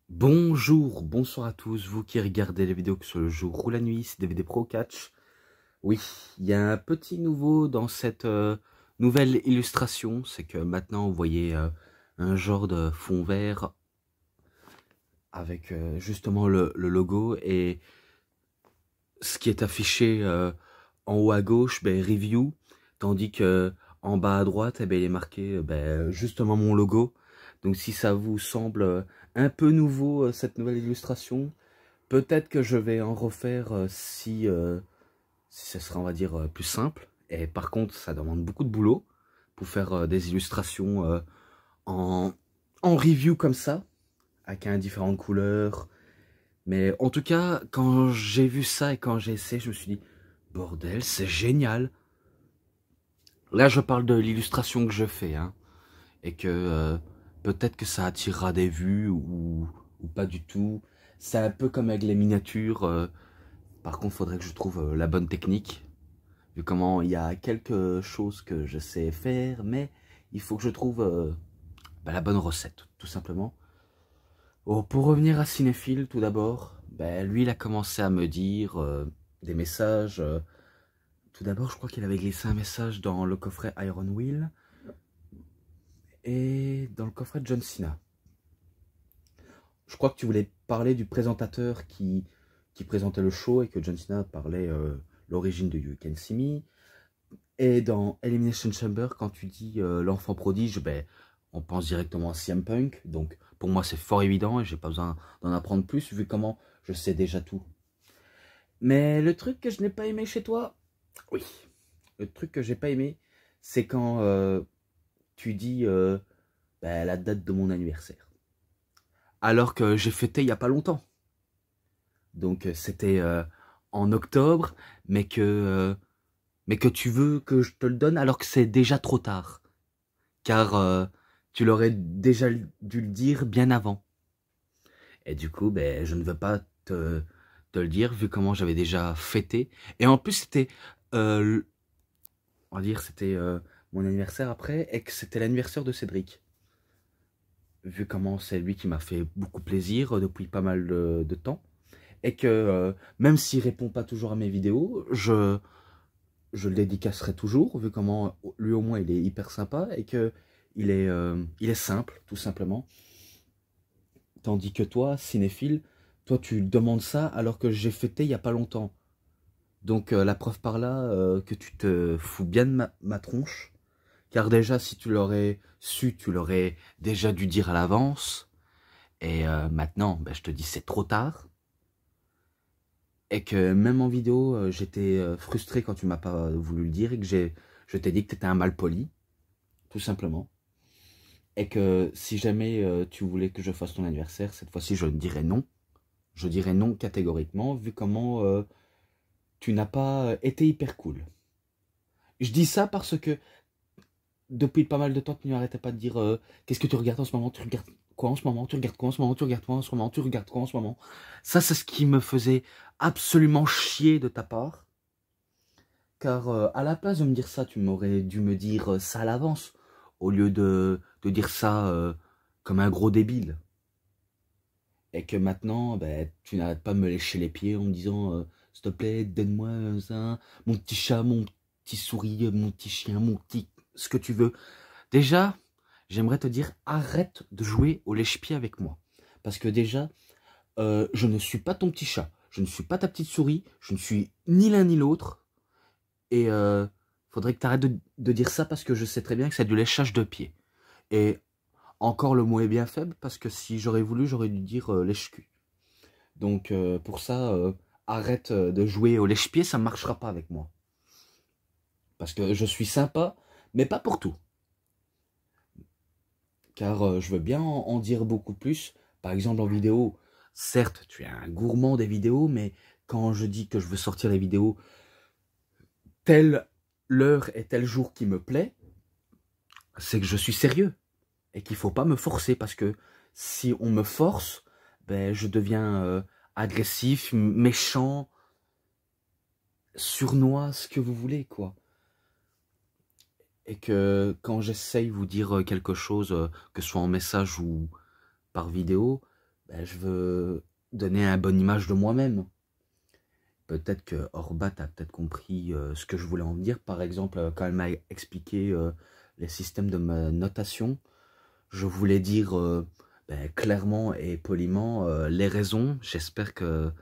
Bonjour, bonsoir à tous, vous qui regardez les vidéos que ce soit le jour ou la nuit, c'est DVD Pro Catch. Oui, il y a un petit nouveau dans cette nouvelle illustration, c'est que maintenant vous voyez un genre de fond vert avec justement le logo et ce qui est affiché en haut à gauche, review, tandis que en bas à droite, il est marqué justement mon logo. Donc si ça vous semble un peu nouveau cette nouvelle illustration, peut-être que je vais en refaire si ce sera, on va dire, plus simple. Et par contre, ça demande beaucoup de boulot pour faire des illustrations en, en review comme ça, avec différentes couleurs. Mais en tout cas, quand j'ai vu ça et quand j'ai essayé, je me suis dit, bordel, c'est génial. Là, je parle de l'illustration que je fais, hein, et que peut-être que ça attirera des vues ou pas du tout. C'est un peu comme avec les miniatures. Par contre, il faudrait que je trouve la bonne technique. Vu comment il y a quelque chose que je sais faire, mais il faut que je trouve la bonne recette, tout simplement. Oh, pour revenir à Cinéphile, tout d'abord, lui, il a commencé à me dire des messages. Tout d'abord, je crois qu'il avait glissé un message dans le coffret Iron Will et dans le coffret de John Cena. Je crois que tu voulais parler du présentateur qui présentait le show et que John Cena parlait l'origine de You Can See Me. Et dans Elimination Chamber, quand tu dis l'enfant prodige, on pense directement à CM Punk. Donc pour moi, c'est fort évident et j'ai pas besoin d'en apprendre plus vu comment je sais déjà tout. Mais le truc que je n'ai pas aimé chez toi, oui, le truc que j'ai pas aimé, c'est quand tu dis la date de mon anniversaire. Alors que j'ai fêté il y a pas longtemps. Donc c'était en octobre, mais que tu veux que je te le donne alors que c'est déjà trop tard. Car tu l'aurais déjà dû le dire bien avant. Et du coup, je ne veux pas te le dire, vu comment j'avais déjà fêté. Et en plus, c'était, on va dire, c'était mon anniversaire après, et que c'était l'anniversaire de Cédric. Vu comment c'est lui qui m'a fait beaucoup plaisir depuis pas mal de temps. Et que même s'il répond pas toujours à mes vidéos, je le dédicacerai toujours, vu comment lui au moins il est hyper sympa et que il est simple, tout simplement. Tandis que toi, cinéphile, toi tu demandes ça alors que j'ai fêté il y a pas longtemps. Donc la preuve par là que tu te fous bien de ma tronche. Car déjà si tu l'aurais su, tu l'aurais déjà dû dire à l'avance. Et maintenant, je te dis c'est trop tard. Et que même en vidéo, j'étais frustré quand tu m'as pas voulu le dire et que je t'ai dit que tu étais un malpoli, tout simplement. Et que si jamais tu voulais que je fasse ton anniversaire, cette fois-ci je dirais non. Je dirais non catégoriquement, vu comment tu n'as pas été hyper cool. Je dis ça parce que depuis pas mal de temps, tu n'arrêtais pas de dire qu'est-ce que tu regardes en ce moment, tu regardes quoi en ce moment, tu regardes quoi en ce moment, tu regardes quoi en ce moment, tu regardes quoi en ce moment. Ça, c'est ce qui me faisait absolument chier de ta part. Car à la place de me dire ça, tu m'aurais dû me dire ça à l'avance, au lieu de dire ça comme un gros débile. Et que maintenant, tu n'arrêtes pas de me lécher les pieds en me disant s'il te plaît, donne-moi ça, mon petit chat, mon petit souris, mon petit chien, mon petit... ce que tu veux. Déjà, j'aimerais te dire, arrête de jouer au lèche-pied avec moi. Parce que déjà, je ne suis pas ton petit chat, je ne suis pas ta petite souris, je ne suis ni l'un ni l'autre. Et faudrait que tu arrêtes de dire ça parce que je sais très bien que c'est du léchage de pied. Et encore le mot est bien faible parce que si j'aurais voulu, j'aurais dû dire lèche-cul. Donc pour ça, arrête de jouer au lèche-pied, ça ne marchera pas avec moi. Parce que je suis sympa, mais pas pour tout. Car je veux bien en dire beaucoup plus. Par exemple en vidéo, certes, tu es un gourmand des vidéos, mais quand je dis que je veux sortir les vidéos telle l'heure et tel jour qui me plaît, c'est que je suis sérieux. Et qu'il ne faut pas me forcer parce que si on me force, je deviens agressif, méchant, surnois, ce que vous voulez, quoi. Et que quand j'essaye vous dire quelque chose, que ce soit en message ou par vidéo, ben, je veux donner une bonne image de moi-même. Peut-être que Orbat a peut-être compris ce que je voulais en dire. Par exemple, quand elle m'a expliqué les systèmes de ma notation, je voulais dire ben, clairement et poliment les raisons. J'espère que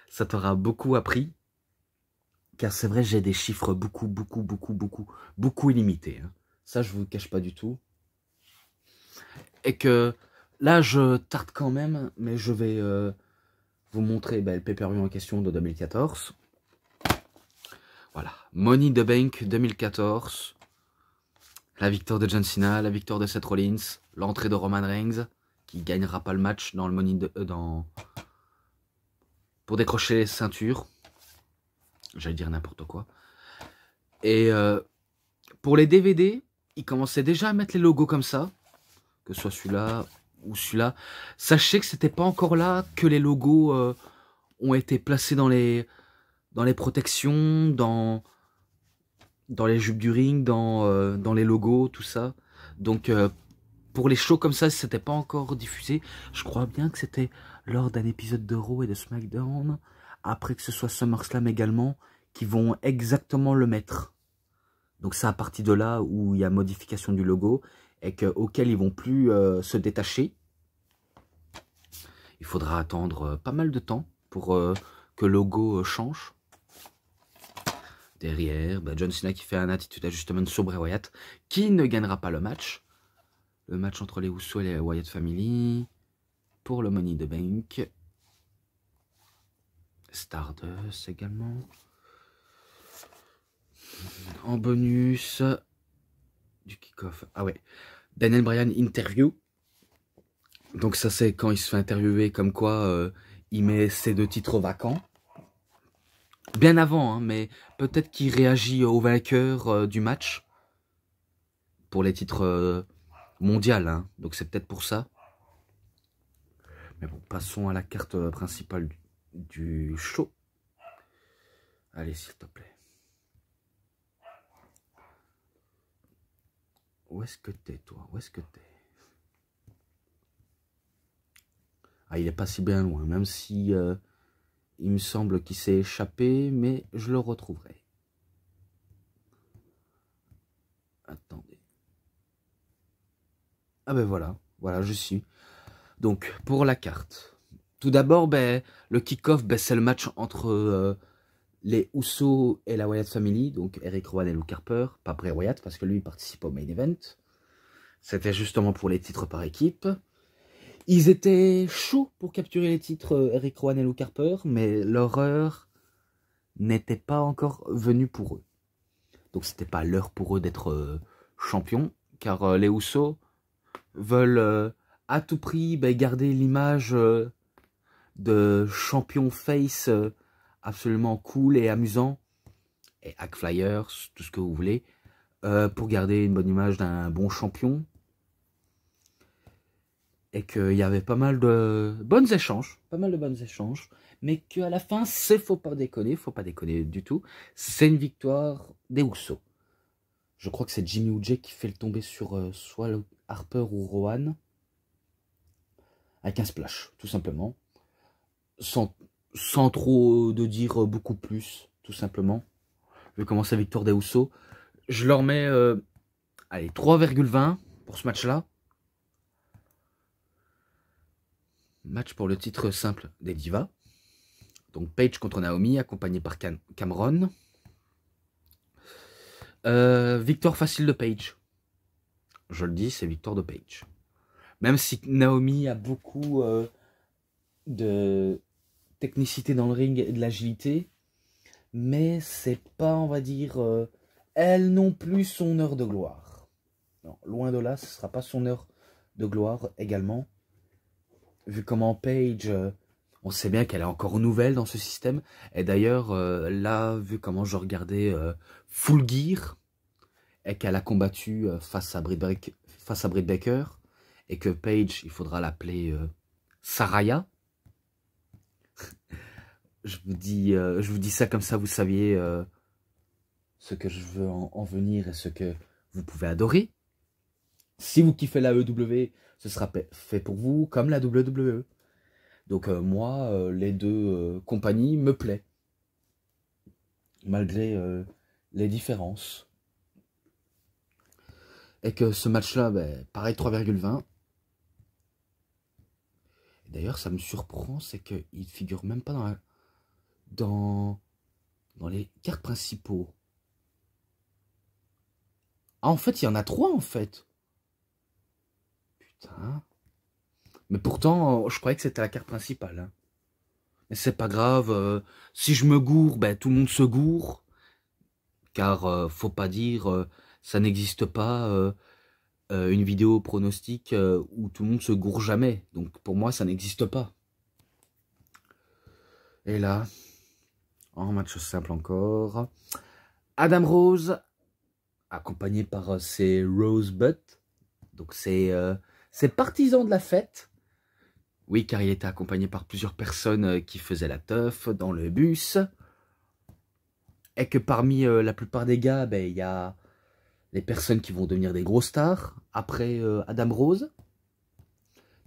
ça t'aura beaucoup appris. Car c'est vrai, j'ai des chiffres beaucoup illimités. Hein. Ça, je vous le cache pas du tout. Et que là, je tarde quand même, mais je vais vous montrer ben, le pay-per-view en question de 2014. Voilà, Money in the Bank 2014. La victoire de John Cena, la victoire de Seth Rollins, l'entrée de Roman Reigns, qui gagnera pas le match dans le Money pour décrocher les ceintures. J'allais dire n'importe quoi. Et pour les DVD, ils commençaient déjà à mettre les logos comme ça. Que ce soit celui-là ou celui-là. Sachez que c'était pas encore là que les logos ont été placés dans les protections, dans les jupes du ring, dans les logos, tout ça. Donc pour les shows comme ça, c'était pas encore diffusé. Je crois bien que c'était lors d'un épisode de Raw et de SmackDown, après que ce soit SummerSlam également, qui vont exactement le mettre. Donc c'est à partir de là où il y a modification du logo et auquel ils vont plus se détacher. Il faudra attendre pas mal de temps pour que le logo change. Derrière, bah John Cena qui fait un attitude adjustment sur Bray Wyatt, qui ne gagnera pas le match. Le match entre les Usos et les Wyatt Family. Pour le Money in the Bank. Stardust également. En bonus. Du kick-off. Ah ouais. Daniel Bryan interview. Donc ça c'est quand il se fait interviewer comme quoi il met ses 2 titres vacants. Bien avant, hein, mais peut-être qu'il réagit au vainqueur du match. Pour les titres mondiaux, hein. Donc c'est peut-être pour ça. Mais bon, passons à la carte principale du show. Allez, s'il te plaît. Où est-ce que t'es, toi? Où est-ce que t'es? Ah, il est pas si bien loin, même si il me semble qu'il s'est échappé, mais je le retrouverai. Attendez. Ah ben voilà, voilà, je suis. Donc, pour la carte. Tout d'abord, ben, le kick-off, ben, c'est le match entre les Usos et la Wyatt Family, donc Eric Rowan et Luke Harper, pas Bray Wyatt, parce que lui, il participe au main event. C'était justement pour les titres par équipe. Ils étaient chauds pour capturer les titres Eric Rowan et Luke Harper, mais l'horreur n'était pas encore venue pour eux. Donc c'était pas l'heure pour eux d'être champions, car les Usos veulent à tout prix garder l'image de champion face absolument cool et amusant, et hack flyers, tout ce que vous voulez, pour garder une bonne image d'un bon champion. Et qu'il y avait pas mal de bons échanges, mais qu'à la fin, faut pas déconner du tout, c'est une victoire des Usos. Je crois que c'est Jimmy ou Jay qui fait le tomber sur soit Harper ou Rowan, avec un splash, tout simplement, sans trop de dire beaucoup plus, tout simplement. Je vais commencer la victoire des Usos. Je leur mets, allez, 3,20 pour ce match-là. Match pour le titre simple des Divas. Donc Paige contre Naomi, accompagné par Cameron. Victoire facile de Paige. Je le dis, c'est victoire de Paige. Même si Naomi a beaucoup de technicité dans le ring et de l'agilité, mais c'est pas, on va dire, elle non plus son heure de gloire. Non, loin de là, ce sera pas son heure de gloire également. Vu comment Paige, on sait bien qu'elle est encore nouvelle dans ce système. Et d'ailleurs, là, vu comment je regardais Full Gear, et qu'elle a combattu face à Britt Baker, et que Paige, il faudra l'appeler Saraya. je vous dis ça comme ça, vous saviez ce que je veux en venir et ce que vous pouvez adorer. Si vous kiffez la EW, ce sera fait pour vous, comme la WWE. Donc moi, les deux compagnies me plaisent, malgré les différences. Et que ce match-là, ben, pareil 3,20. D'ailleurs, ça me surprend, c'est qu'il ne figure même pas dans les cartes principaux. Ah, en fait, il y en a 3, en fait. Putain. Mais pourtant, je croyais que c'était la carte principale. Hein. Mais c'est pas grave. Si je me gourre, ben, tout le monde se gourre. Car, faut pas dire, ça n'existe pas une vidéo pronostic où tout le monde se gourre jamais. Donc, pour moi, ça n'existe pas. Et là, en match simple encore, Adam Rose, accompagné par ses Rosebud, donc ses partisans de la fête. Oui, car il était accompagné par plusieurs personnes qui faisaient la teuf dans le bus. Et que parmi la plupart des gars, ben, il y a les personnes qui vont devenir des gros stars après Adam Rose.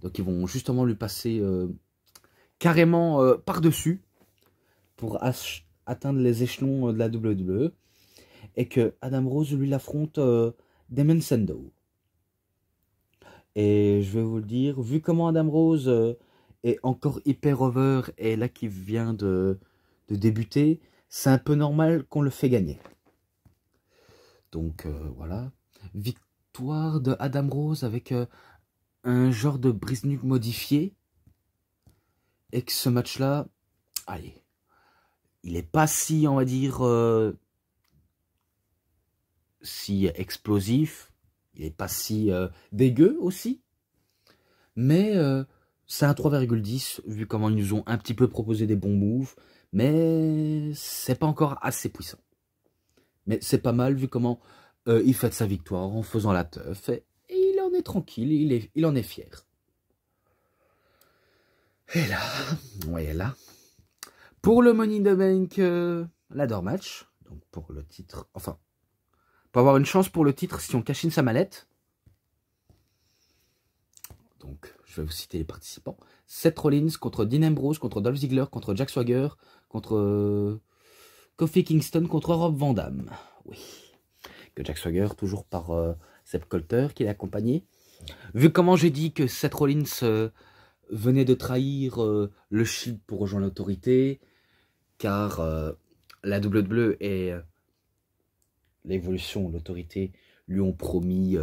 Donc ils vont justement lui passer carrément par-dessus pour atteindre les échelons de la WWE. Et que Adam Rose lui l'affronte Damon Sandow. Et je vais vous le dire, vu comment Adam Rose est encore hyper over et là qui vient de débuter, c'est un peu normal qu'on le fait gagner. Donc voilà, victoire de Adam Rose avec un genre de brise-nuque modifié. Et que ce match-là, allez, il est pas si, on va dire, si explosif, il est pas si dégueu aussi, mais c'est un 3,10 vu comment ils nous ont un petit peu proposé des bons moves, mais c'est pas encore assez puissant. Mais c'est pas mal vu comment il fête sa victoire en faisant la teuf et il en est tranquille, il en est fier. Et là, ouais là, pour le Money in the Bank, ladder match, donc pour le titre, enfin, pour avoir une chance pour le titre si on cache in sa mallette. Donc, je vais vous citer les participants. Seth Rollins contre Dean Ambrose, contre Dolph Ziggler, contre Jack Swagger, contre Kofi Kingston, contre Rob Van Dam. Oui. Que Jack Swagger, toujours par Seb Coulter, qui l'a accompagné. Vu comment j'ai dit que Seth Rollins venait de trahir le Shield pour rejoindre l'autorité, car la WWE et l'évolution, l'autorité lui ont promis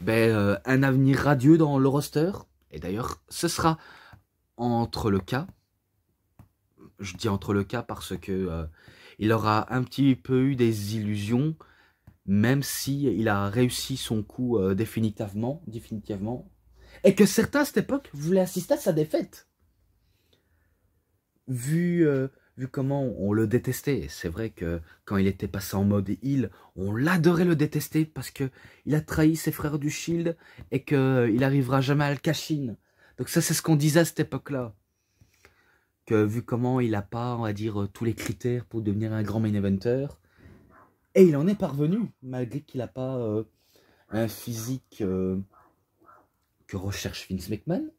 un avenir radieux dans le roster. Et d'ailleurs, ce sera entre le cas. Je dis entre le cas parce que il aura un petit peu eu des illusions, même si il a réussi son coup définitivement. Et que certains à cette époque voulaient assister à sa défaite. Vu comment on le détestait, c'est vrai que quand il était passé en mode heel, on l'adorait le détester parce que il a trahi ses frères du Shield et qu'il n'arrivera jamais à le cash-in. Donc ça, c'est ce qu'on disait à cette époque-là. Que vu comment il n'a pas, on va dire, tous les critères pour devenir un grand main eventer, et il en est parvenu, malgré qu'il n'a pas un physique que recherche Vince McMahon.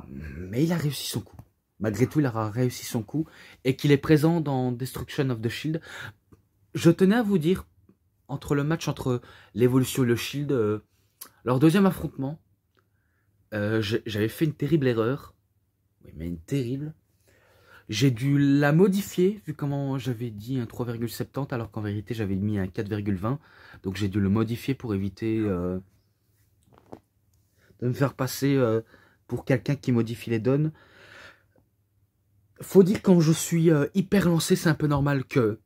Mais il a réussi son coup. Malgré tout, il aura réussi son coup et qu'il est présent dans Destruction of the Shield. Je tenais à vous dire, entre le match entre l'évolution et le Shield, leur deuxième affrontement, j'avais fait une terrible erreur. Oui, mais une terrible. J'ai dû la modifier, vu comment j'avais dit un 3,70, alors qu'en vérité, j'avais mis un 4,20. Donc j'ai dû le modifier pour éviter de me faire passer pour quelqu'un qui modifie les donnes. Faut dire quand je suis hyper lancé, c'est un peu normal que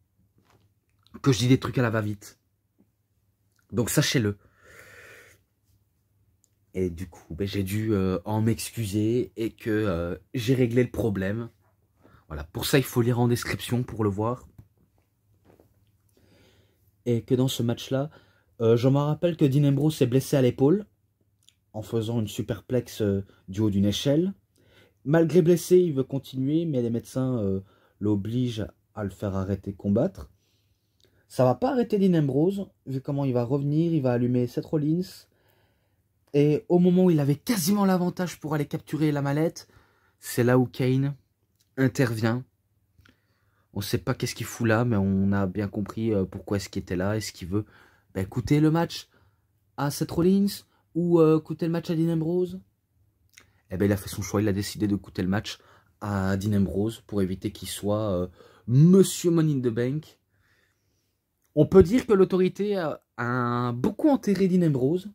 je dis des trucs à la va-vite. Donc sachez-le. Et du coup, j'ai dû en m'excuser et que j'ai réglé le problème. Voilà, pour ça il faut lire en description pour le voir. Et que dans ce match-là, je me rappelle que Dean Ambrose s'est blessé à l'épaule en faisant une superplex du haut d'une échelle. Malgré blessé, il veut continuer, mais les médecins l'obligent à le faire arrêter de combattre. Ça va pas arrêter Dean Ambrose, vu comment il va revenir, il va allumer Seth Rollins. Et au moment où il avait quasiment l'avantage pour aller capturer la mallette, c'est là où Kane intervient. On ne sait pas qu'est-ce qu'il fout là, mais on a bien compris pourquoi est-ce qu'il était là. Est-ce qu'il veut coûter le match à Seth Rollins ou coûter le match à Dean Ambrose? Eh ben, il a fait son choix, il a décidé de coûter le match à Dean Ambrose pour éviter qu'il soit Monsieur Money in the Bank. On peut dire que l'autorité a beaucoup enterré Dean Ambrose.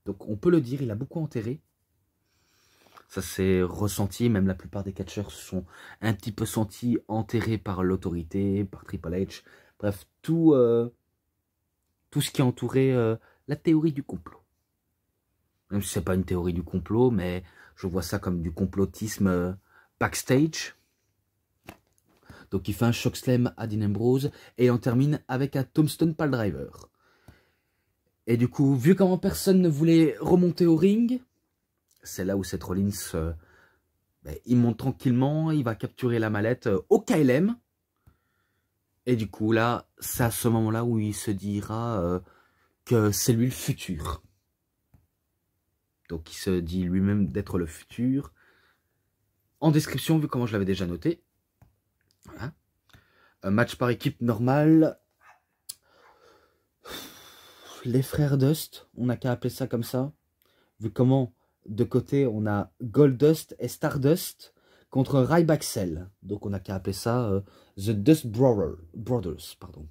Donc on peut le dire, il a beaucoup enterré. Ça s'est ressenti, même la plupart des catcheurs se sont un petit peu sentis enterrés par l'autorité, par Triple H. Bref, tout ce qui entourait la théorie du complot. Même si ce n'est pas une théorie du complot, mais je vois ça comme du complotisme backstage. Donc il fait un chokeslam à Dean Ambrose et on termine avec un Tombstone Piledriver. Et du coup, vu comment personne ne voulait remonter au ring, c'est là où Seth Rollins, il monte tranquillement, il va capturer la mallette au KLM. Et du coup, là, c'est à ce moment-là où il se dira que c'est lui le futur. Donc il se dit lui-même d'être le futur. En description, vu comment je l'avais déjà noté. Voilà. Un match par équipe normal. Les frères Dust, on n'a qu'à appeler ça comme ça. Vu comment de côté on a Goldust et Stardust contre Ryback. Donc on n'a qu'à appeler ça The Dust Brothers. Pardon.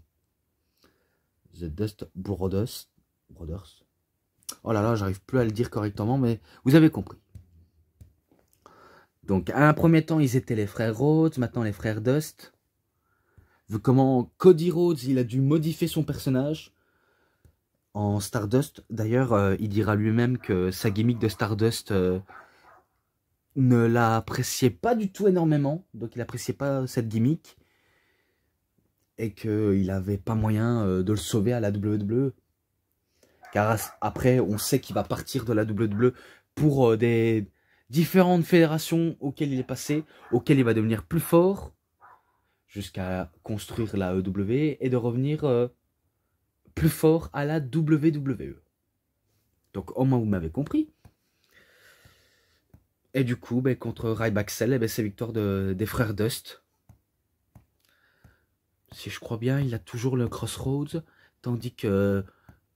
The Dust Brothers. Oh là là, j'arrive plus à le dire correctement, mais vous avez compris. Donc à un premier temps, ils étaient les frères Rhodes, maintenant les frères Dust. Vu comment Cody Rhodes, il a dû modifier son personnage en Stardust. D'ailleurs, il dira lui-même que sa gimmick de Stardust ne l'appréciait pas du tout énormément. Donc il n'appréciait pas cette gimmick. Et qu'il n'avait pas moyen de le sauver à la WWE. Car après, on sait qu'il va partir de la WWE pour des différentes fédérations auxquelles il est passé, auxquelles il va devenir plus fort, jusqu'à construire la EW et de revenir plus fort à la WWE. Donc au moins vous m'avez compris. Et du coup, contre Ryback, c'est victoire des frères Dust. Si je crois bien, il a toujours le Crossroads, tandis que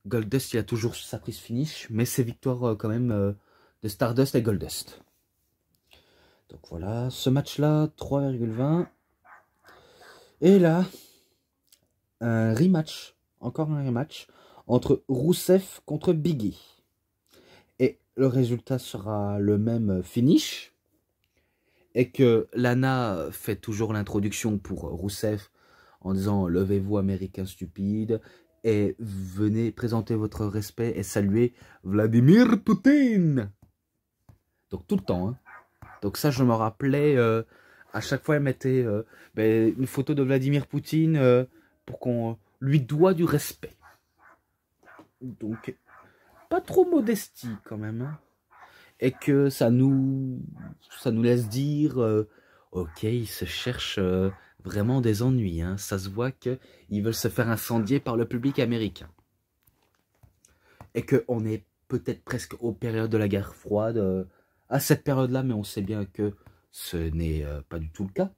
Goldust, il a toujours sa prise finish, mais c'est victoire quand même de Stardust et Goldust. Donc voilà, ce match-là, 3,20. Et là, un rematch, encore un rematch, entre Rusev contre Biggie. Et le résultat sera le même finish. Et que Lana fait toujours l'introduction pour Rusev en disant « Levez-vous, Américain stupide, et venez présenter votre respect et saluer Vladimir Poutine !» Donc tout le temps, hein. Donc ça, je me rappelais, à chaque fois, elle mettait une photo de Vladimir Poutine pour qu'on lui doit du respect. Donc, pas trop modestie quand même. Hein. Et que ça nous laisse dire, ok, ils se cherchent vraiment des ennuis. Hein. Ça se voit qu'ils veulent se faire incendier par le public américain. Et qu'on est peut-être presque aux périodes de la guerre froide, à cette période-là, mais on sait bien que ce n'est pas du tout le cas.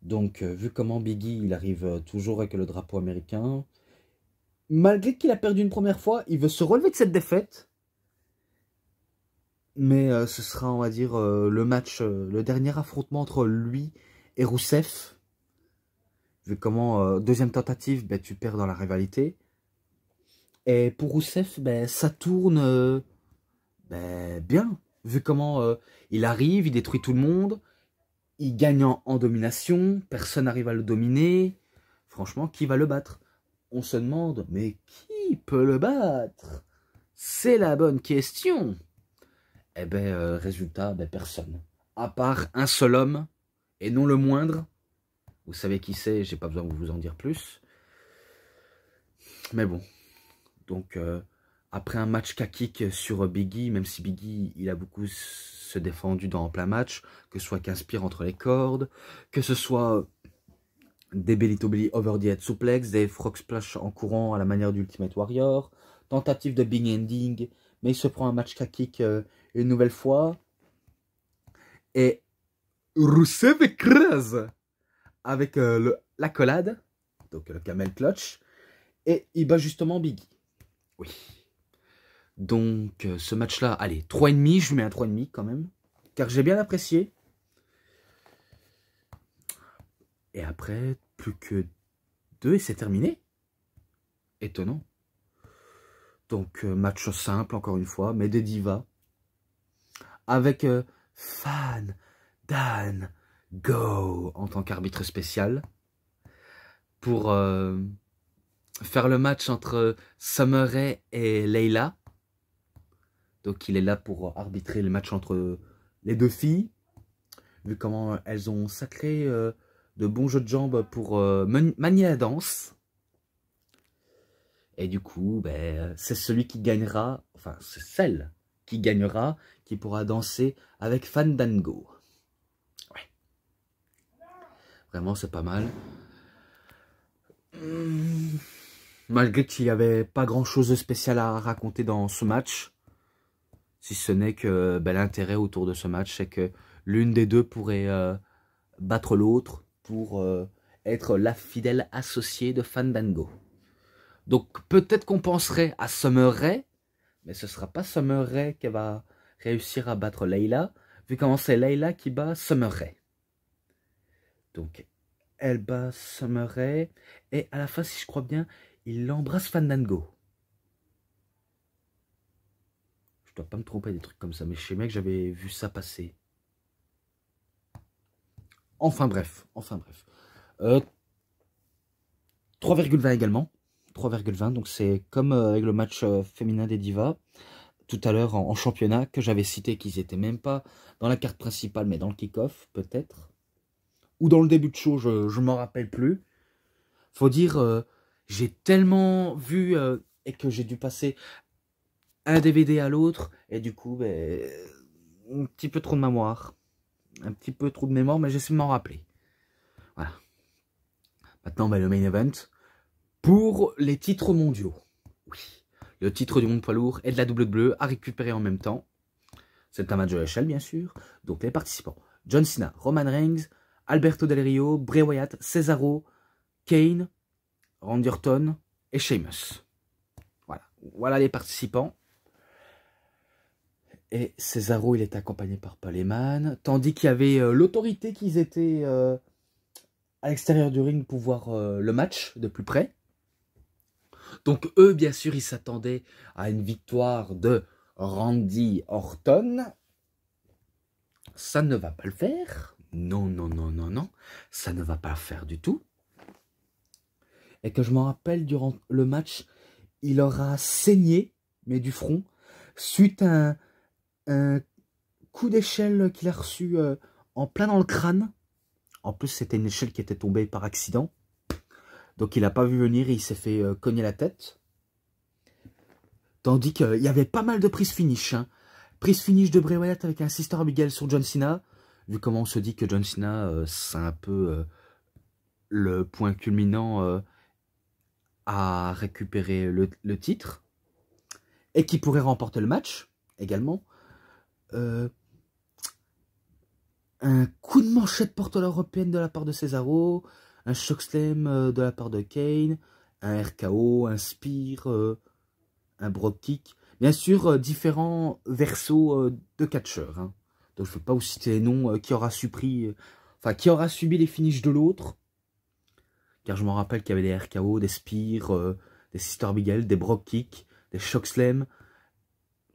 Donc, vu comment Biggie, il arrive toujours avec le drapeau américain, malgré qu'il a perdu une première fois, il veut se relever de cette défaite. Mais ce sera, on va dire, le match, le dernier affrontement entre lui et Rusev. Vu comment, deuxième tentative, tu perds dans la rivalité. Et pour Rusev, ça tourne bien. Vu comment il arrive, il détruit tout le monde. Il gagne en domination. Personne n'arrive à le dominer. Franchement, qui va le battre? On se demande, mais qui peut le battre? C'est la bonne question. Eh résultat, personne. À part un seul homme, et non le moindre. Vous savez qui c'est, j'ai pas besoin de vous en dire plus. Mais bon. Donc, après un match kick sur Biggie, même si Biggie, il a beaucoup se défendu dans plein match, que ce soit qu'Inspire entre les cordes, que ce soit des belly to belly over the head suplex, des frog splash en courant à la manière d'Ultimate Warrior, tentative de big ending, mais il se prend un match kick une nouvelle fois. Et Rusev écrase avec l'accolade, donc le camel clutch, et il bat justement Biggie. Oui. Donc ce match-là, allez, 3,5, je lui mets un 3,5 quand même, car j'ai bien apprécié. Et après, plus que 2 et c'est terminé. Étonnant. Donc match simple encore une fois, mais des divas. Avec Fan Dan Go en tant qu'arbitre spécial. Pour faire le match entre Summer Rae et Layla. Donc il est là pour arbitrer le match entre les deux filles. Vu comment elles ont sacré de bons jeux de jambes pour manier la danse. Et du coup, ben, c'est celui qui gagnera, enfin c'est celle qui gagnera, qui pourra danser avec Fandango. Ouais. Vraiment, c'est pas mal. Malgré qu'il n'y avait pas grand chose de spécial à raconter dans ce match. Si ce n'est que ben, l'intérêt autour de ce match, c'est que l'une des deux pourrait battre l'autre pour être la fidèle associée de Fandango. Donc peut-être qu'on penserait à Summer Rae, mais ce ne sera pas Summer Rae qui va réussir à battre Layla, vu comment c'est Layla qui bat Summer Rae. Donc elle bat Summer Rae, et à la fin, si je crois bien, il embrasse Fandango. Je dois pas me tromper des trucs comme ça, mais je sais bien que j'avais vu ça passer. Enfin bref. 3,20 également. 3,20, donc c'est comme avec le match féminin des divas tout à l'heure en championnat, que j'avais cité qu'ils étaient même pas dans la carte principale, mais dans le kick-off, peut-être. Ou dans le début de show, je m'en rappelle plus. Faut dire, j'ai tellement vu et que j'ai dû passer un DVD à l'autre, et du coup, ben, un petit peu trop de mémoire. Un petit peu trop de mémoire, mais j'essaie de m'en rappeler. Voilà. Maintenant, ben, le main event. Pour les titres mondiaux. Oui. Le titre du monde poids lourd et de la WWE à récupérer en même temps. C'est un match de l'échelle, bien sûr. Donc les participants: John Cena, Roman Reigns, Alberto Del Rio, Bray Wyatt, Cesaro, Kane, Randy Orton et Sheamus. Voilà les participants. Et Cesaro, il est accompagné par Paul Heyman. Tandis qu'il y avait l'autorité qu'ils étaient à l'extérieur du ring pour voir le match de plus près. Donc eux, bien sûr, ils s'attendaient à une victoire de Randy Orton. Ça ne va pas le faire. Non. Ça ne va pas le faire du tout. Et que je m'en rappelle, durant le match, il aura saigné, mais du front, suite à un coup d'échelle qu'il a reçu en plein dans le crâne. En plus, c'était une échelle qui était tombée par accident. Donc il n'a pas vu venir et il s'est fait cogner la tête. Tandis qu'il y avait pas mal de prises finish. Hein. Prise finish de Bray Wyatt avec un Sister Abigail sur John Cena. Vu comment on se dit que John Cena, c'est un peu le point culminant à récupérer le titre. Et qui pourrait remporter le match également. Un coup de manchette porte européenne de la part de Cesaro. Un chokeslam de la part de Kane. Un RKO, un spear, un brogue kick. Bien sûr, différents versos de catcheurs. Hein. Donc je ne vais pas vous citer les noms qui aura subi les finishes de l'autre. Car je me rappelle qu'il y avait des RKO, des spears, des Sister Abigail, des brogue kicks, des chokeslam.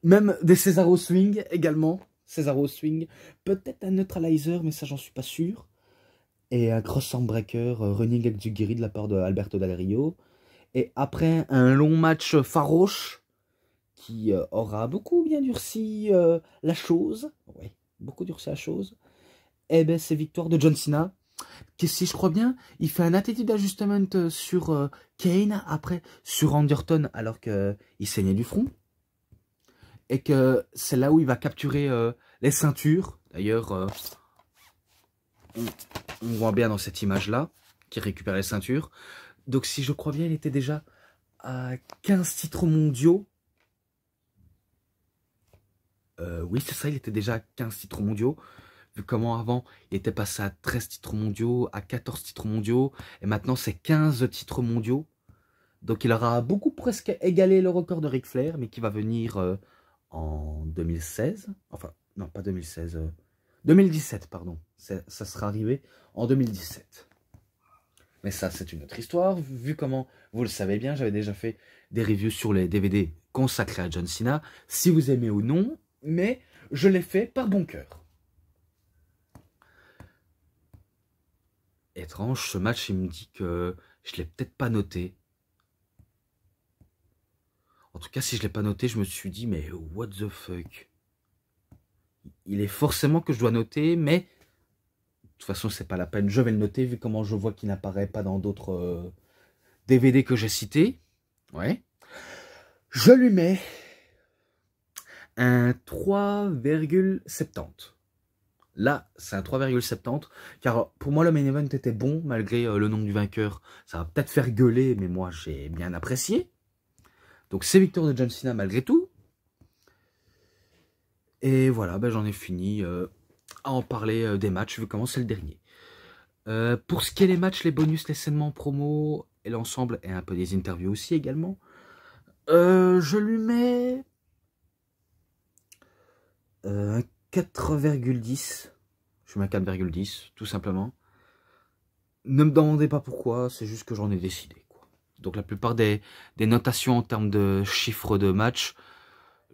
Même des Cesaro swing également. Cesaro swing. Peut-être un neutralizer, mais ça j'en suis pas sûr. Et un cross breaker running exugiri de la part de Alberto Del Rio. Et après un long match farouche qui aura beaucoup bien durci la chose. Oui, beaucoup durci la chose. Et ben c'est victoire de John Cena. Qui, si je crois bien, il fait un attitude adjustment sur Kane, après sur Randy Orton alors qu'il saignait du front. Et que c'est là où il va capturer les ceintures. D'ailleurs, on voit bien dans cette image-là qui récupère les ceintures. Donc si je crois bien, il était déjà à 15 titres mondiaux. Oui, c'est ça, il était déjà à 15 titres mondiaux. Vu comment avant, il était passé à 13 titres mondiaux, à 14 titres mondiaux. Et maintenant, c'est 15 titres mondiaux. Donc il aura beaucoup presque égalé le record de Ric Flair, mais qui va venir en 2016. Enfin, non, pas 2016. 2017, pardon. Ça sera arrivé en 2017. Mais ça, c'est une autre histoire. Vu comment, vous le savez bien, j'avais déjà fait des reviews sur les DVD consacrés à John Cena. Si vous aimez ou non, mais je l'ai fait par bon cœur. Étrange, ce match, il me dit que je ne l'ai peut-être pas noté. En tout cas, si je ne l'ai pas noté, je me suis dit, mais what the fuck? Il est forcément que je dois noter, mais de toute façon, c'est pas la peine. Je vais le noter, vu comment je vois qu'il n'apparaît pas dans d'autres DVD que j'ai cités. Ouais. Je lui mets un 3,70. Là, c'est un 3,70, car pour moi, le main event était bon, malgré le nom du vainqueur. Ça va peut-être faire gueuler, mais moi, j'ai bien apprécié. Donc, c'est victoire de John Cena, malgré tout. Et voilà, ben, j'en ai fini à en parler des matchs, vu comment c'est le dernier. Pour ce qui est les matchs, les bonus, les segments promo, et l'ensemble, et un peu des interviews aussi également, je lui mets un 4,10. Je mets un 4,10, tout simplement. Ne me demandez pas pourquoi, c'est juste que j'en ai décidé, quoi. Donc la plupart des notations en termes de chiffres de match,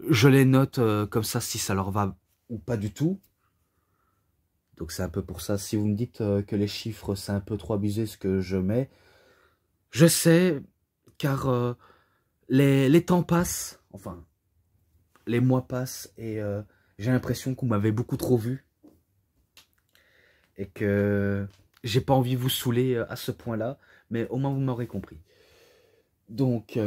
je les note comme ça si ça leur va ou pas du tout. Donc c'est un peu pour ça. Si vous me dites que les chiffres c'est un peu trop abusé ce que je mets, je sais, car les temps passent, enfin les mois passent et j'ai l'impression qu'on m'avait beaucoup trop vu. Et que j'ai pas envie de vous saouler à ce point-là, mais au moins vous m'aurez compris. Donc,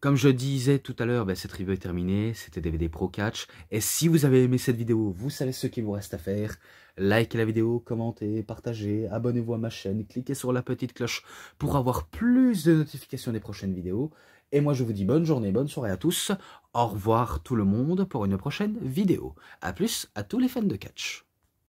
comme je disais tout à l'heure, cette review est terminée, c'était DVD Pro Catch. Et si vous avez aimé cette vidéo, vous savez ce qu'il vous reste à faire. Likez la vidéo, commentez, partagez, abonnez-vous à ma chaîne, cliquez sur la petite cloche pour avoir plus de notifications des prochaines vidéos. Et moi je vous dis bonne journée, bonne soirée à tous. Au revoir tout le monde pour une prochaine vidéo. A plus à tous les fans de catch.